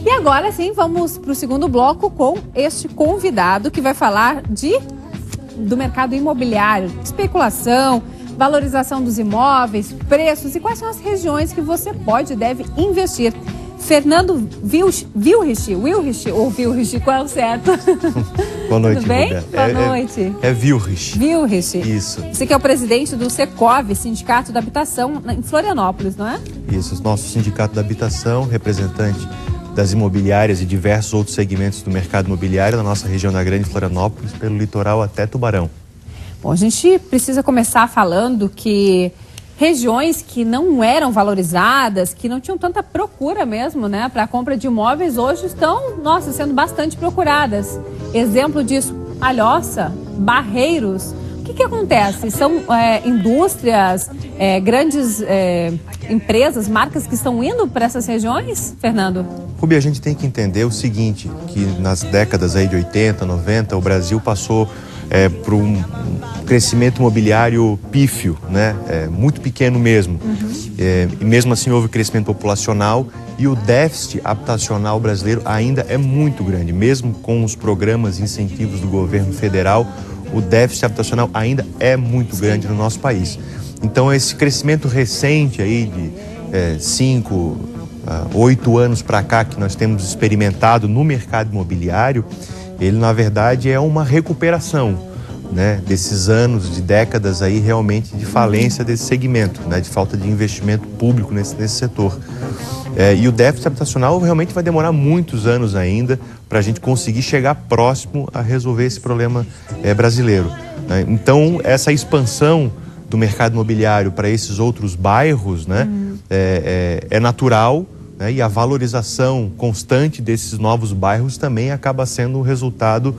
E agora sim, vamos para o segundo bloco com este convidado que vai falar do mercado imobiliário, especulação, valorização dos imóveis, preços e quais são as regiões que você pode e deve investir. Fernando Wilrich, qual é o certo? Boa noite, Tudo bem? Roberto. Boa noite. É Wilrich. Wilrich. Isso. Você que é o presidente do Secov, Sindicato da Habitação, em Florianópolis, não é? Isso, nosso Sindicato da Habitação, representante das imobiliárias e diversos outros segmentos do mercado imobiliário na nossa região da Grande Florianópolis, pelo litoral até Tubarão. Bom, a gente precisa começar falando que regiões que não eram valorizadas, que não tinham tanta procura mesmo, né, para a compra de imóveis, hoje estão, sendo bastante procuradas. Exemplo disso, Palhoça, Barreiros. O que acontece? São indústrias, grandes empresas, marcas que estão indo para essas regiões, Fernando? Rubi, a gente tem que entender o seguinte, que nas décadas aí de 80, 90, o Brasil passou por um crescimento imobiliário pífio, né? Muito pequeno mesmo. E mesmo assim houve crescimento populacional e o déficit habitacional brasileiro ainda é muito grande. Mesmo com os programas e incentivos do governo federal, o déficit habitacional ainda é muito grande no nosso país. Então esse crescimento recente aí de 5, 8 anos para cá que nós temos experimentado no mercado imobiliário, ele na verdade é uma recuperação, né, desses anos, de décadas aí realmente de falência desse segmento, né, de falta de investimento público nesse setor. E o déficit habitacional realmente vai demorar muitos anos ainda para a gente conseguir chegar próximo a resolver esse problema brasileiro, né? Então essa expansão do mercado imobiliário para esses outros bairros, né, é natural. E a valorização constante desses novos bairros também acaba sendo o resultado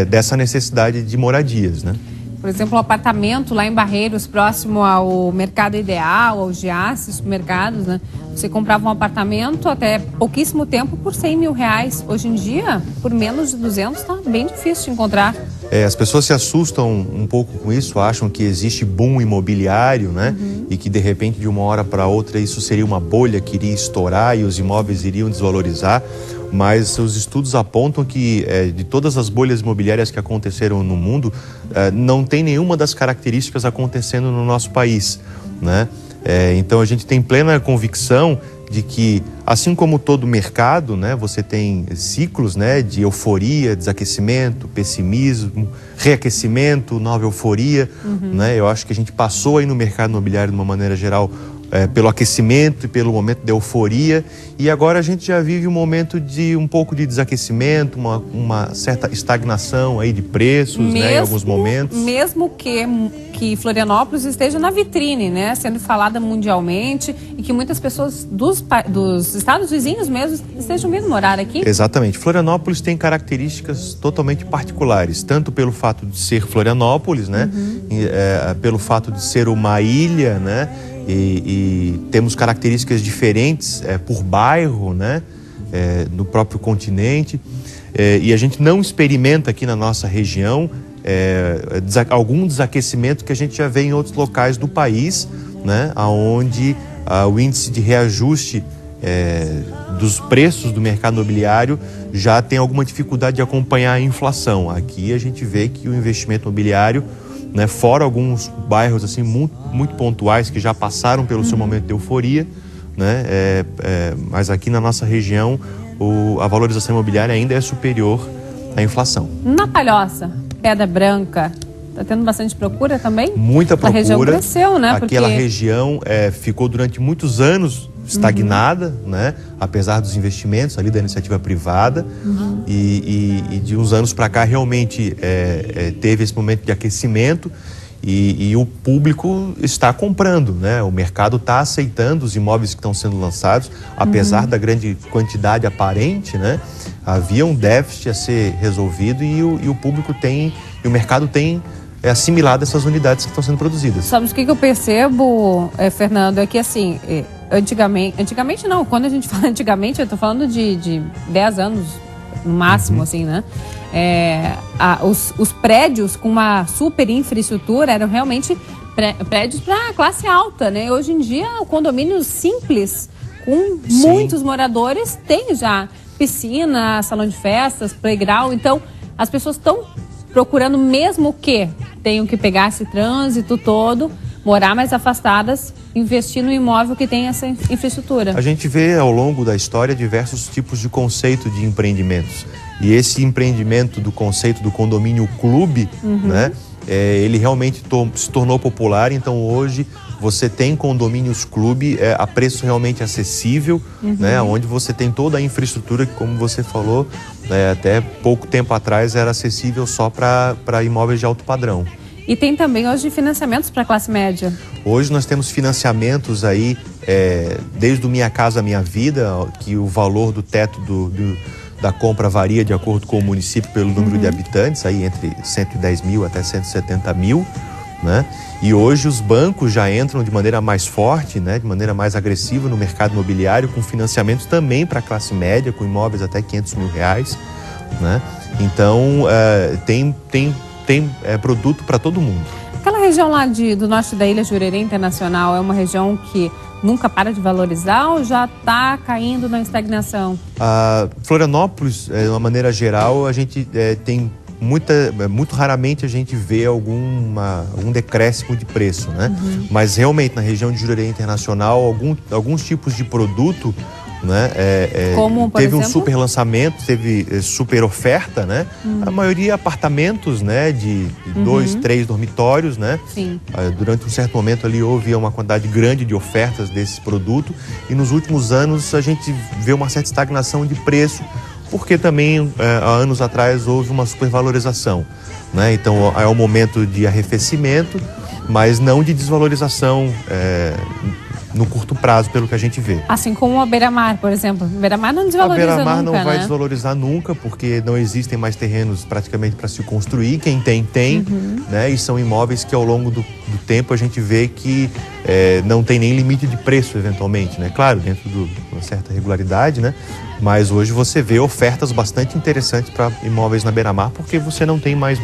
dessa necessidade de moradias, né? Por exemplo, um apartamento lá em Barreiros, próximo ao Mercado Ideal, ao Giasse, supermercados, né? Você comprava um apartamento até pouquíssimo tempo por R$100 mil. Hoje em dia, por menos de 200, está bem difícil de encontrar. As pessoas se assustam um pouco com isso, acham que existe boom imobiliário, né? E que de repente, de uma hora para outra, isso seria uma bolha que iria estourar e os imóveis iriam desvalorizar. Mas os estudos apontam que de todas as bolhas imobiliárias que aconteceram no mundo, não tem nenhuma das características acontecendo no nosso país, né? Então a gente tem plena convicção de que, assim como todo mercado, né, você tem ciclos, né, de euforia, desaquecimento, pessimismo, reaquecimento, nova euforia, né? Eu acho que a gente passou aí no mercado imobiliário de uma maneira geral pelo aquecimento e pelo momento de euforia, e agora a gente já vive um momento de um pouco de desaquecimento, uma certa estagnação aí de preços, né, em alguns momentos. Mesmo que Florianópolis esteja na vitrine, né, sendo falada mundialmente, e que muitas pessoas dos estados vizinhos mesmo estejam vindo morar aqui. Exatamente. Florianópolis tem características totalmente particulares, tanto pelo fato de ser Florianópolis, né, pelo fato de ser uma ilha, né, e temos características diferentes por bairro, né, no próprio continente, e a gente não experimenta aqui na nossa região algum desaquecimento que a gente já vê em outros locais do país, né, onde o índice de reajuste dos preços do mercado imobiliário já tem alguma dificuldade de acompanhar a inflação. Aqui a gente vê que o investimento imobiliário, né, fora alguns bairros assim muito pontuais que já passaram pelo seu momento de euforia, né, mas aqui na nossa região a valorização imobiliária ainda é superior à inflação. Na Palhoça, Pedra Branca, está tendo bastante procura também? Muita procura. A região cresceu, né? Aquela região ficou durante muitos anos estagnada, né? Apesar dos investimentos ali da iniciativa privada, e de uns anos para cá realmente teve esse momento de aquecimento e o público está comprando, né? O mercado está aceitando os imóveis que estão sendo lançados, apesar da grande quantidade aparente, né? Havia um déficit a ser resolvido e o público tem, e o mercado tem assimilado essas unidades que estão sendo produzidas. Sabe o que eu percebo, Fernando, é que assim, antigamente não, quando a gente fala antigamente, eu estou falando de 10 anos no máximo, assim, né? Os prédios com uma super infraestrutura eram realmente prédios para classe alta, né? Hoje em dia, condomínios simples, com muitos moradores, tem já piscina, salão de festas, playground. Então, as pessoas estão procurando mesmo que tenham que pegar esse trânsito todo, morar mais afastadas, investir no imóvel que tem essa infraestrutura. A gente vê ao longo da história diversos tipos de conceito de empreendimentos. E esse empreendimento do conceito do condomínio clube, né, ele realmente se tornou popular. Então hoje você tem condomínios clube a preço realmente acessível, né, onde você tem toda a infraestrutura que, como você falou, até pouco tempo atrás era acessível só para imóveis de alto padrão. E tem também hoje financiamentos para a classe média. Hoje nós temos financiamentos aí, desde o Minha Casa Minha Vida, que o valor do teto da compra varia de acordo com o município pelo número de habitantes, aí entre 110 mil até 170 mil, né? E hoje os bancos já entram de maneira mais forte, né, de maneira mais agressiva no mercado imobiliário, com financiamentos também para a classe média, com imóveis até 500 mil reais, né? Então, tem produto para todo mundo. Aquela região lá do norte da Ilha Jurerê Internacional é uma região que nunca para de valorizar ou já está caindo na estagnação? Florianópolis, de uma maneira geral, a gente tem muito raramente a gente vê algum decréscimo de preço, né? Mas realmente na região de Jurerê Internacional, alguns tipos de produto, né, como, por teve exemplo? Um super lançamento, teve super oferta, né? A maioria apartamentos, né, de 2, 3 dormitórios, né? Sim. Durante um certo momento ali houve uma quantidade grande de ofertas desse produto e nos últimos anos a gente vê uma certa estagnação de preço, porque também há anos atrás houve uma supervalorização, né? Então é um momento de arrefecimento, mas não de desvalorização no curto prazo, pelo que a gente vê. Assim como a Beira-Mar, por exemplo. Beira-Mar não desvaloriza nunca, A Beira-Mar não vai né? desvalorizar nunca, porque não existem mais terrenos praticamente para se construir. Quem tem, né? E são imóveis que ao longo do tempo a gente vê que não tem nem limite de preço, eventualmente, né? Claro, dentro de uma certa regularidade, né? Mas hoje você vê ofertas bastante interessantes para imóveis na Beira-Mar, porque você não tem mais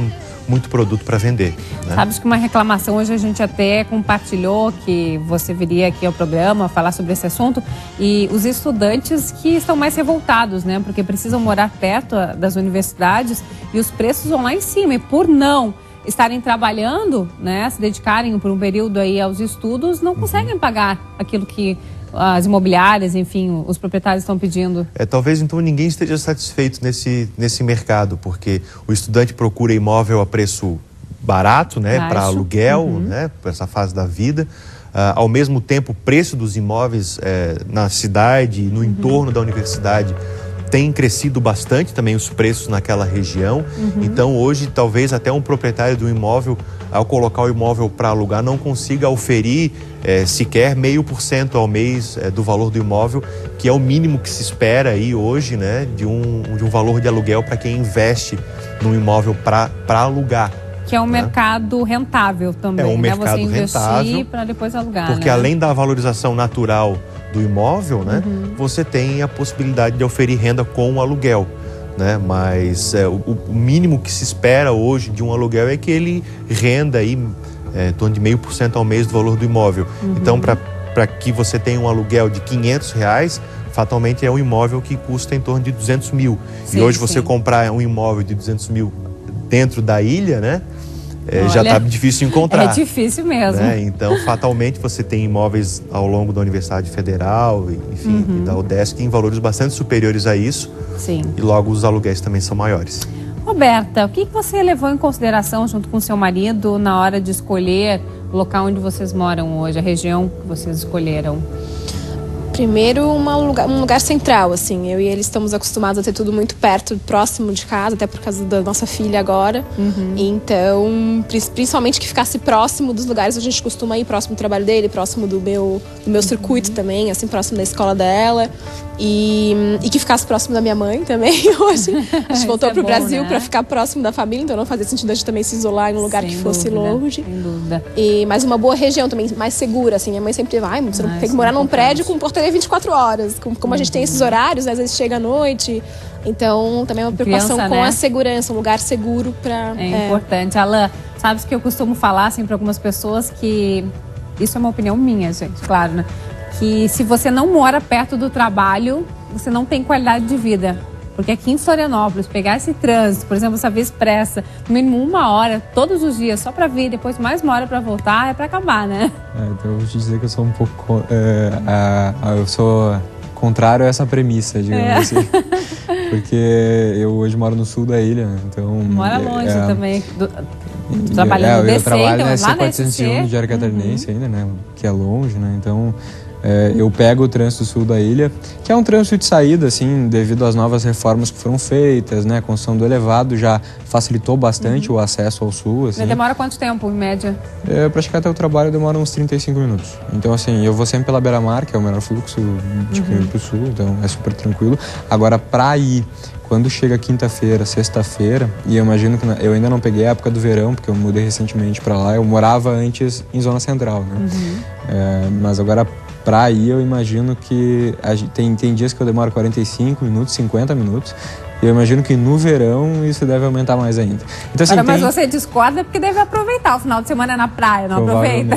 muito produto para vender, né? Sabes que uma reclamação, hoje a gente até compartilhou que você viria aqui ao programa falar sobre esse assunto, e os estudantes que estão mais revoltados, né? Porque precisam morar perto das universidades e os preços vão lá em cima, e por não estarem trabalhando, né, se dedicarem por um período aí aos estudos, não conseguem pagar aquilo que as imobiliárias, enfim, os proprietários estão pedindo. Talvez então ninguém esteja satisfeito nesse mercado, porque o estudante procura imóvel a preço barato, né, para aluguel, né, para essa fase da vida. Ao mesmo tempo, o preço dos imóveis na cidade, no entorno da universidade, tem crescido bastante também os preços naquela região. Então hoje talvez até um proprietário do imóvel, ao colocar o imóvel para alugar, não consiga oferir sequer 0,5% ao mês do valor do imóvel, que é o mínimo que se espera aí hoje, né, de um valor de aluguel para quem investe num imóvel para alugar. Que é um mercado rentável também, um mercado né? Você investir rentável, para depois alugar. Porque né? Além da valorização natural do imóvel, né, você tem a possibilidade de oferir renda com o aluguel, né? Mas o mínimo que se espera hoje de um aluguel é que ele renda aí em torno de 0,5% ao mês do valor do imóvel. Então, para que você tenha um aluguel de R$500, fatalmente é um imóvel que custa em torno de 200 mil. Sim, e hoje você comprar um imóvel de 200 mil dentro da ilha, né? Já está difícil de encontrar. É difícil mesmo. Né? Então, fatalmente, você tem imóveis ao longo da Universidade Federal, enfim, e da UDESC, em valores bastante superiores a isso. Sim. E logo os aluguéis também são maiores. Roberta, o que você levou em consideração junto com seu marido na hora de escolher o local onde vocês moram hoje, a região que vocês escolheram? Primeiro, um lugar central, assim. Eu e ele estamos acostumados a ter tudo muito perto, próximo de casa, até por causa da nossa filha agora. Então, principalmente que ficasse próximo dos lugares onde a gente costuma ir, próximo do trabalho dele, próximo do meu circuito também, assim, próximo da escola dela. E que ficasse próximo da minha mãe também hoje. A gente voltou pro Brasil, né, para ficar próximo da família, então não fazia sentido a gente também se isolar em um lugar que fosse longe. Sem dúvida. Mas uma boa região também, mais segura, assim. Minha mãe sempre você não tem que morar num prédio com portaria 24 horas. Como a gente tem esses horários, às vezes chega à noite. Então, também é uma preocupação com a segurança, um lugar seguro para... É importante. Alain, sabes que eu costumo falar, assim, para algumas pessoas que... Isso é uma opinião minha, gente, claro, né? que se você não mora perto do trabalho, você não tem qualidade de vida. Porque aqui em Florianópolis, pegar esse trânsito, por exemplo, essa via expressa, no mínimo 1 hora, todos os dias, só para vir, depois mais 1 hora para voltar, é para acabar, né? Então eu vou te dizer que eu sou um pouco... eu sou contrário a essa premissa, digamos assim. Porque eu hoje moro no sul da ilha, então... Mora longe também, trabalhando no DC, eu trabalho na então, lá na C401 de Arcatarinense ainda, né? Que é longe, né? Então... eu pego o trânsito sul da ilha, que é um trânsito de saída, assim, devido às novas reformas que foram feitas, né? A construção do elevado já facilitou bastante o acesso ao sul, assim. Demora quanto tempo, em média? Pra chegar até o trabalho demora uns 35 minutos. Então, assim, eu vou sempre pela beira-mar, que é o menor fluxo de caminho pro sul, então é super tranquilo. Agora, pra ir, quando chega quinta-feira, sexta-feira, e eu imagino que eu ainda não peguei a época do verão, porque eu mudei recentemente pra lá, eu morava antes em Zona Central, né? Mas agora... Pra ir, eu imagino que tem dias que eu demoro 45 minutos, 50 minutos. E eu imagino que no verão isso deve aumentar mais ainda. Então, assim, mas você discorda porque deve aproveitar o final de semana na praia, não aproveita?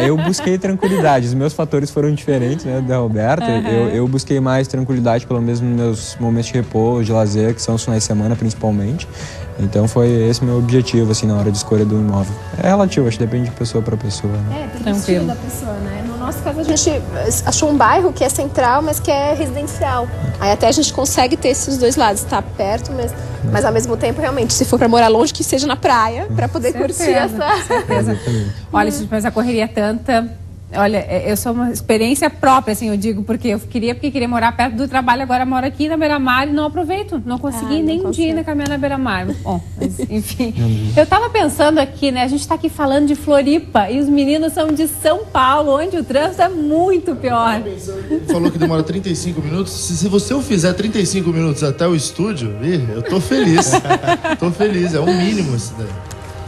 Eu busquei tranquilidade. Os meus fatores foram diferentes, né, da Roberta. Eu busquei mais tranquilidade, pelo menos nos meus momentos de repouso, de lazer, que são os finais de semana principalmente. Então foi esse meu objetivo, assim, na hora de escolha do imóvel. É relativo, acho que depende de pessoa para pessoa, né? Tem o estilo da pessoa, né? No nosso caso, a gente achou um bairro que é central, mas que é residencial. Aí até a gente consegue ter esses dois lados, tá perto, mas ao mesmo tempo, realmente, se for para morar longe, que seja na praia, para poder curtir essa... Certeza. Olha, gente, mas a correria é tanta... Olha, eu sou uma experiência própria, assim, eu digo, porque queria morar perto do trabalho, agora moro aqui na beira-mar e não aproveito. Não consegui nem um dia ainda caminhar na beira-mar. Bom, mas, enfim. Eu tava pensando aqui, né, a gente tá aqui falando de Floripa e os meninos são de São Paulo, onde o trânsito é muito pior. Falou que demora 35 minutos. Se você fizer 35 minutos até o estúdio, eu tô feliz. Tô feliz, é o mínimo isso daí.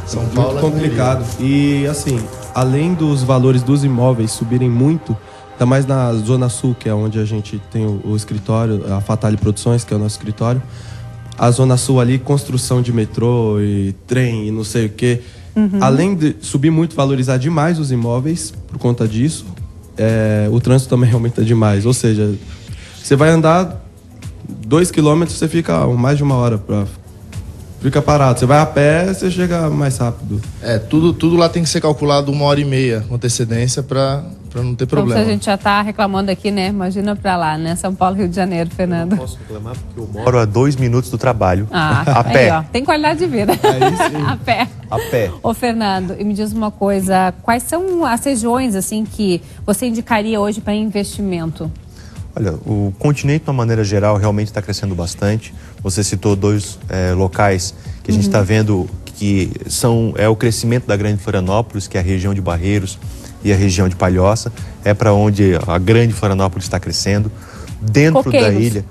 São Paulo muito complicado. E assim, além dos valores dos imóveis subirem muito, ainda mais na Zona Sul, que é onde a gente tem o escritório, a Fatale Produções, que é o nosso escritório. A Zona Sul ali, construção de metrô e trem e não sei o quê. Além de subir muito, valorizar demais os imóveis, por conta disso, o trânsito também aumenta demais. Ou seja, você vai andar 2 quilômetros, você fica mais de 1 hora fica parado. Você vai a pé, você chega mais rápido. Tudo lá tem que ser calculado 1h30 com antecedência para não ter problema. Então, a gente já está reclamando aqui, né? Imagina para lá, né? São Paulo, Rio de Janeiro, Fernando. Eu não posso reclamar porque eu moro a 2 minutos do trabalho. A pé. Ó, tem qualidade de vida. A pé. A pé. Ô, Fernando, e me diz uma coisa, quais são as regiões, assim, que você indicaria hoje para investimento? Olha, o continente, de uma maneira geral, realmente está crescendo bastante. Você citou 2 locais que a gente está vendo que é o crescimento da Grande Florianópolis, que é a região de Barreiros e a região de Palhoça. É para onde a Grande Florianópolis está crescendo. Dentro Coqueiros. da ilha,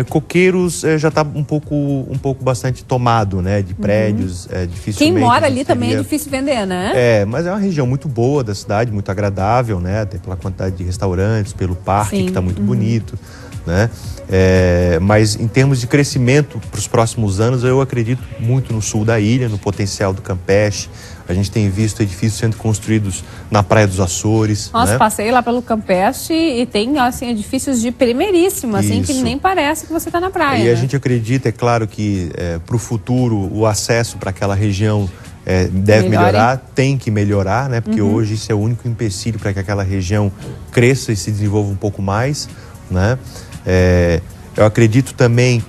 Coqueiros já está um pouco bastante tomado, né? De prédios, dificilmente... Quem mora ali também é difícil vender, né? Mas é uma região muito boa da cidade, muito agradável, né? Até pela quantidade de restaurantes, pelo parque, que está muito bonito, né? Mas em termos de crescimento para os próximos anos, eu acredito muito no sul da ilha, no potencial do Campeche. A gente tem visto edifícios sendo construídos na Praia dos Açores. Nossa, né? Passei lá pelo Campeche e tem assim, edifícios de primeiríssimo, assim, que nem parece que você está na praia. E a gente acredita, é claro, que para o futuro o acesso para aquela região deve melhorar, tem que melhorar, né? Porque hoje isso é o único empecilho para que aquela região cresça e se desenvolva um pouco mais, né? Eu acredito também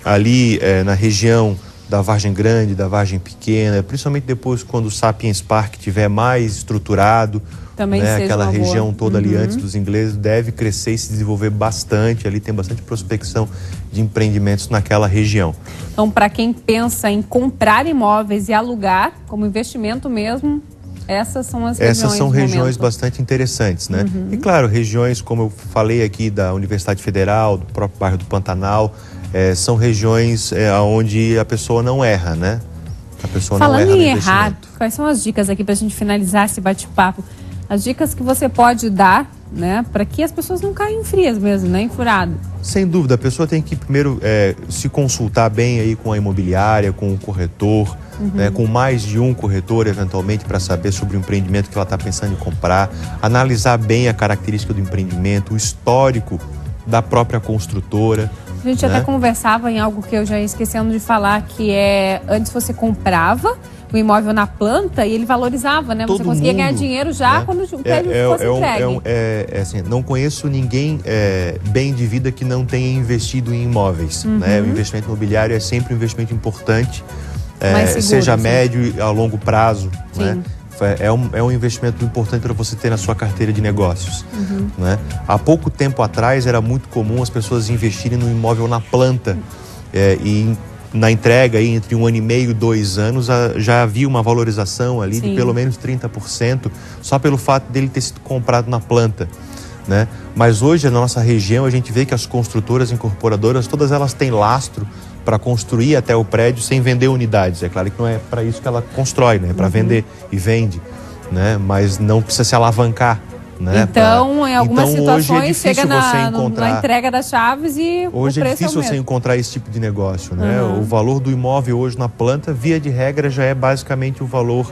ali na região da Vargem Grande, da Vargem Pequena, principalmente depois quando o Sapiens Park estiver mais estruturado, também né, aquela região toda ali antes dos ingleses deve crescer e se desenvolver bastante. Ali tem bastante prospecção de empreendimentos naquela região. Então, para quem pensa em comprar imóveis e alugar, como investimento mesmo, essas são as regiões. Essas são regiões bastante interessantes, né? E claro, regiões como eu falei aqui da Universidade Federal, do próprio bairro do Pantanal, são regiões onde a pessoa não erra, né? A pessoa não erra no investimento. Falando em errar, quais são as dicas aqui para a gente finalizar esse bate-papo? As dicas que você pode dar né? Para que as pessoas não caem frias mesmo, né? Enfurado. Sem dúvida, a pessoa tem que primeiro se consultar bem aí com a imobiliária, com o corretor, né, com mais de um corretor, eventualmente, para saber sobre o empreendimento que ela está pensando em comprar, analisar bem a característica do empreendimento, o histórico da própria construtora. A gente até conversava em algo que eu já ia esquecendo de falar, que antes você comprava o imóvel na planta e ele valorizava, né? Você conseguia ganhar dinheiro já, né, quando o prédio fosse entregue. Assim, não conheço ninguém bem de vida que não tenha investido em imóveis, né? O investimento imobiliário é sempre um investimento importante, seguro, seja médio e a longo prazo, né? É um investimento importante para você ter na sua carteira de negócios, né? Há pouco tempo atrás era muito comum as pessoas investirem no imóvel na planta e na entrega aí, entre 1 ano e meio e 2 anos já havia uma valorização ali de pelo menos 30% só pelo fato dele ter sido comprado na planta, né? Mas hoje na nossa região a gente vê que as construtoras incorporadoras, todas elas têm lastro para construir até o prédio sem vender unidades. É claro que não é para isso que ela constrói, né? É para vender e vende, né? Mas não precisa se alavancar, né? Então, em algumas situações, chega na entrega das chaves e hoje é difícil você encontrar esse tipo de negócio, né? O valor do imóvel hoje na planta, via de regra, já é basicamente o valor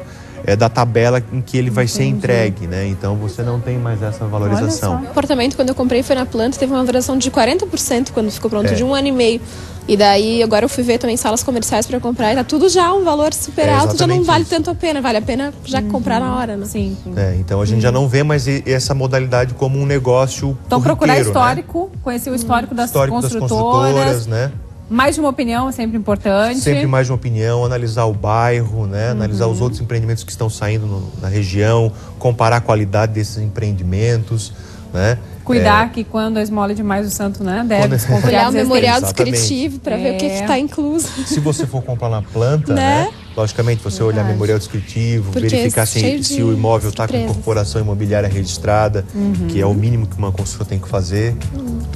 da tabela em que ele vai ser entregue, né? Então você não tem mais essa valorização. O apartamento, quando eu comprei, foi na planta, teve uma valorização de 40% quando ficou pronto, de 1 ano e meio. E daí, agora eu fui ver também salas comerciais para comprar e tá tudo já um valor super alto, já não vale tanto a pena, vale a pena já comprar na hora, né? Sim. Então a gente já não vê mais essa modalidade como um negócio Então procurar histórico, né? Conhecer o histórico das construtoras, né? Mais de uma opinião é sempre importante. Sempre mais de uma opinião, analisar o bairro, né? Analisar os outros empreendimentos que estão saindo na região, comparar a qualidade desses empreendimentos, né? Cuidar que quando a esmola é demais o santo, né? Deve desconfiar. Olhar o memorial descritivo para ver o que está incluso. Se você for comprar na planta, né? Logicamente, você olhar memorial descritivo, verificar se o imóvel está com incorporação imobiliária registrada, que é o mínimo que uma construtora tem que fazer,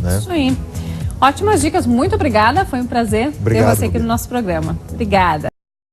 né? Isso aí. Ótimas dicas, muito obrigada. Foi um prazer ter você aqui no nosso programa. Obrigada.